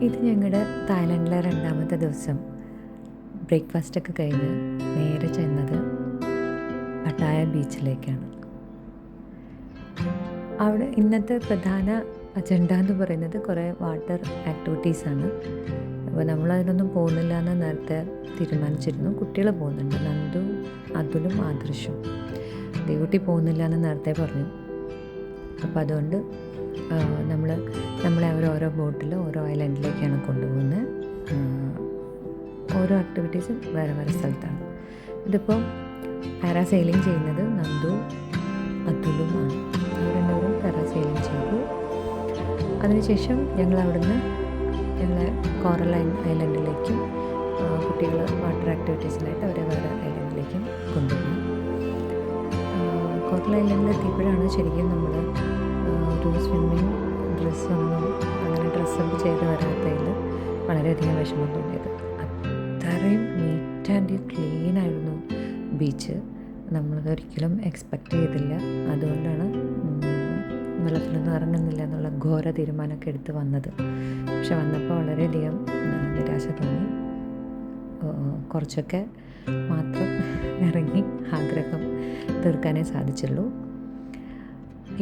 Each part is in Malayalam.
ഇത് ഞങ്ങളുടെ തായ്ലൻഡിലെ രണ്ടാമത്തെ ദിവസം. ബ്രേക്ക്ഫാസ്റ്റൊക്കെ കഴിഞ്ഞ് നേരെ ചെന്നത് പട്ടായ ബീച്ചിലേക്കാണ്. അവിടെ ഇന്നത്തെ പ്രധാന അജണ്ട എന്ന് പറയുന്നത് കുറേ വാട്ടർ ആക്ടിവിറ്റീസാണ്. അപ്പോൾ നമ്മളതിനൊന്നും പോകുന്നില്ല എന്ന് നേരത്തെ തീരുമാനിച്ചിരുന്നു. കുട്ടികൾ പോകുന്നുണ്ട്, നന്ദു, അതുലും ആദർശും. ദേവുട്ടി പോകുന്നില്ല എന്ന് നേരത്തെ പറഞ്ഞു. അപ്പോൾ അതുകൊണ്ട് നമ്മളെ ഓരോ ബോട്ടിൽ ഓരോ ഐലൻഡിലേക്കാണ് കൊണ്ടുപോകുന്നത്. ഓരോ ആക്ടിവിറ്റീസും വേറെ വേറെ സ്ഥലത്താണ്. ഇതിപ്പോൾ പാരാസെയിലിംഗ് ചെയ്യുന്നത് നന്ദു അതുലുമാണ്. അവരെല്ലാവരും പാരാസെയിലിംഗ് ചെയ്തു. അതിനുശേഷം ഞങ്ങൾ കോറൽ ഐലൻഡിലേക്കും കുട്ടികൾ വാട്ടർ ആക്ടിവിറ്റീസിനായിട്ട് അവരെ വേറെ ഐലൻഡിലേക്കും കൊണ്ടുപോയി. കോറൽ ഐലൻഡിൽ എത്തിയപ്പോഴാണ് ശരിക്കും നമ്മൾ ഒരു സ്വിമ്മിങ് ഡ്രസ്സൊന്നും അങ്ങനെ ഡ്രസ്സപ്പ് ചെയ്ത് വരാത്തതിൽ വളരെയധികം വിഷമം തോന്നിയത്. അത്രയും നീറ്റ് ആൻഡ് ക്ലീൻ ആയിരുന്നു ബീച്ച്. നമ്മളതൊരിക്കലും എക്സ്പെക്റ്റ് ചെയ്തില്ല. അതുകൊണ്ടാണ് വെള്ളത്തിലൊന്നും ഇറങ്ങുന്നില്ല എന്നുള്ള ഘോര തീരുമാനമൊക്കെ എടുത്ത് വന്നത്. പക്ഷെ വന്നപ്പോൾ വളരെയധികം നിരാശ തോന്നി. കുറച്ചൊക്കെ മാത്രം ഇറങ്ങി ആഗ്രഹം തീർക്കാനേ സാധിച്ചുള്ളൂ.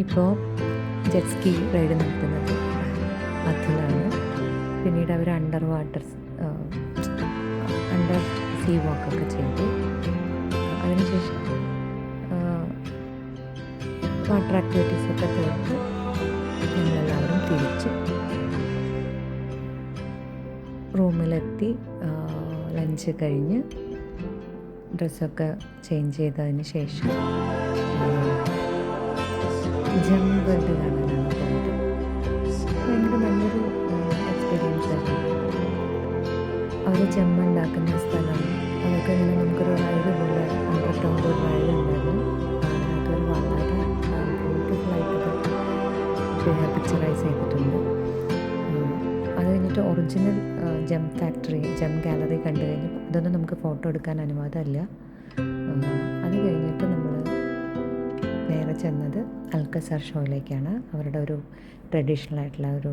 ഇപ്പോൾ ജെറ്റ് സ്കീ റൈഡ് നടത്തുന്നത് അതിലാണ്. പിന്നീട് അവർ അണ്ടർ സീ വാക്കൊക്കെ ചെയ്തു. അതിനുശേഷം വാട്ടർ ആക്ടിവിറ്റീസൊക്കെ തീർത്ത് ഞങ്ങളെല്ലാവരും തിരിച്ച് റൂമിലെത്തി. ലഞ്ച് കഴിഞ്ഞ് ഡ്രസ്സൊക്കെ ചേഞ്ച് ചെയ്തതിന് ശേഷം ജമ്പ് കാണാനാണ് പോയത്. ഭയങ്കര നല്ലൊരു എക്സ്പീരിയൻസ് ആയിരുന്നു. അവർ ജമ്പുണ്ടാക്കുന്ന സ്ഥലം അതൊക്കെ ഇങ്ങനെ നമുക്കൊരു റൈഡ് പോലെ അണ്ടർഗ്രൗണ്ട് ഒരു റൈഡ് ഉണ്ടായിരുന്നു. അതൊരു വളരെ ബ്യൂട്ടിഫുള്ളായിട്ടത് പിക്ചറൈസ് ചെയ്തിട്ടുണ്ട്. അത് കഴിഞ്ഞിട്ട് ഒറിജിനൽ ജം ഗാലറി കണ്ടു കഴിഞ്ഞപ്പോൾ അതൊന്നും നമുക്ക് ഫോട്ടോ എടുക്കാൻ അനുവാദമില്ല. അത് കഴിഞ്ഞിട്ട് നമ്മൾ നേരെ ചെന്നത് അൽക്കസാർ ഷോയിലേക്കാണ്. അവരുടെ ഒരു ട്രഡീഷണൽ ആയിട്ടുള്ള ഒരു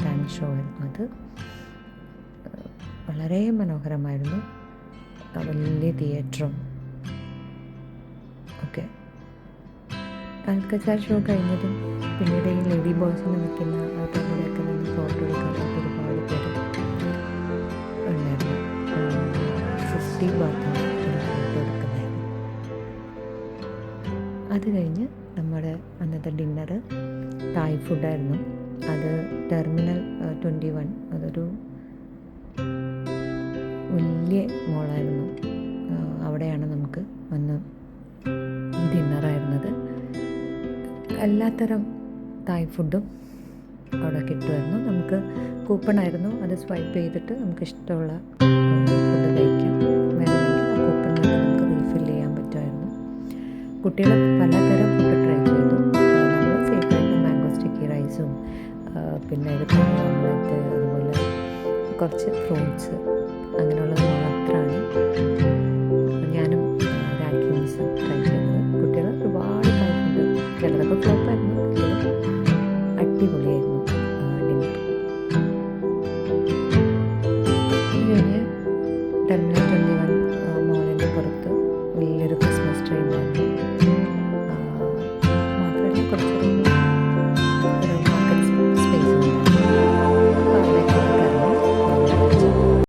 ഡാൻസ് ഷോ ആയിരുന്നു അത്. വളരെ മനോഹരമായിരുന്നു. വലിയ തിയേറ്ററും ഒക്കെ. അൽക്കസാർ ഷോ കഴിഞ്ഞതും പിന്നീട് ഈ ലേഡി ബോയ്സിന് നിൽക്കുന്ന അവരുടെയൊക്കെ നിന്ന് ഫോട്ടോ എടുക്കാനായിട്ട് ഒരുപാട് പേര് ഉണ്ടായിരുന്നു. 50 ബാത്തിന് ഒരു ഫോട്ടോ എടുക്കുന്നതായിരുന്നു. അത് കഴിഞ്ഞ് നമ്മുടെ അന്നത്തെ ഡിന്നറ് തായ് ഫുഡായിരുന്നു. അത് ടെർമിനൽ 21, അതൊരു വലിയ മോളായിരുന്നു. അവിടെയാണ് നമുക്ക് അന്ന് ഡിന്നറായിരുന്നത്. എല്ലാത്തരം തായ് ഫുഡും അവിടെ കിട്ടുമായിരുന്നു. നമുക്ക് കൂപ്പണായിരുന്നു, അത് സ്വൈപ്പ് ചെയ്തിട്ട് നമുക്ക് ഇഷ്ടമുള്ള ഫുഡ് കഴിക്കാം. വേണമെങ്കിൽ ആ കൂപ്പൺ കൊണ്ട് നമുക്ക് റീഫിൽ ചെയ്യാൻ പറ്റുമായിരുന്നു. കുട്ടികൾ പലതരം ഫുഡ് ട്രൈ ചെയ്തു. നമ്മൾ സേഫായിട്ട് മാംഗോ സ്റ്റിക്കി റൈസും പിന്നെ ഒരു ഓംലെറ്റ്, അതുപോലെ കുറച്ച് ഫ്രൂട്ട്സ് അങ്ങനെയുള്ളത്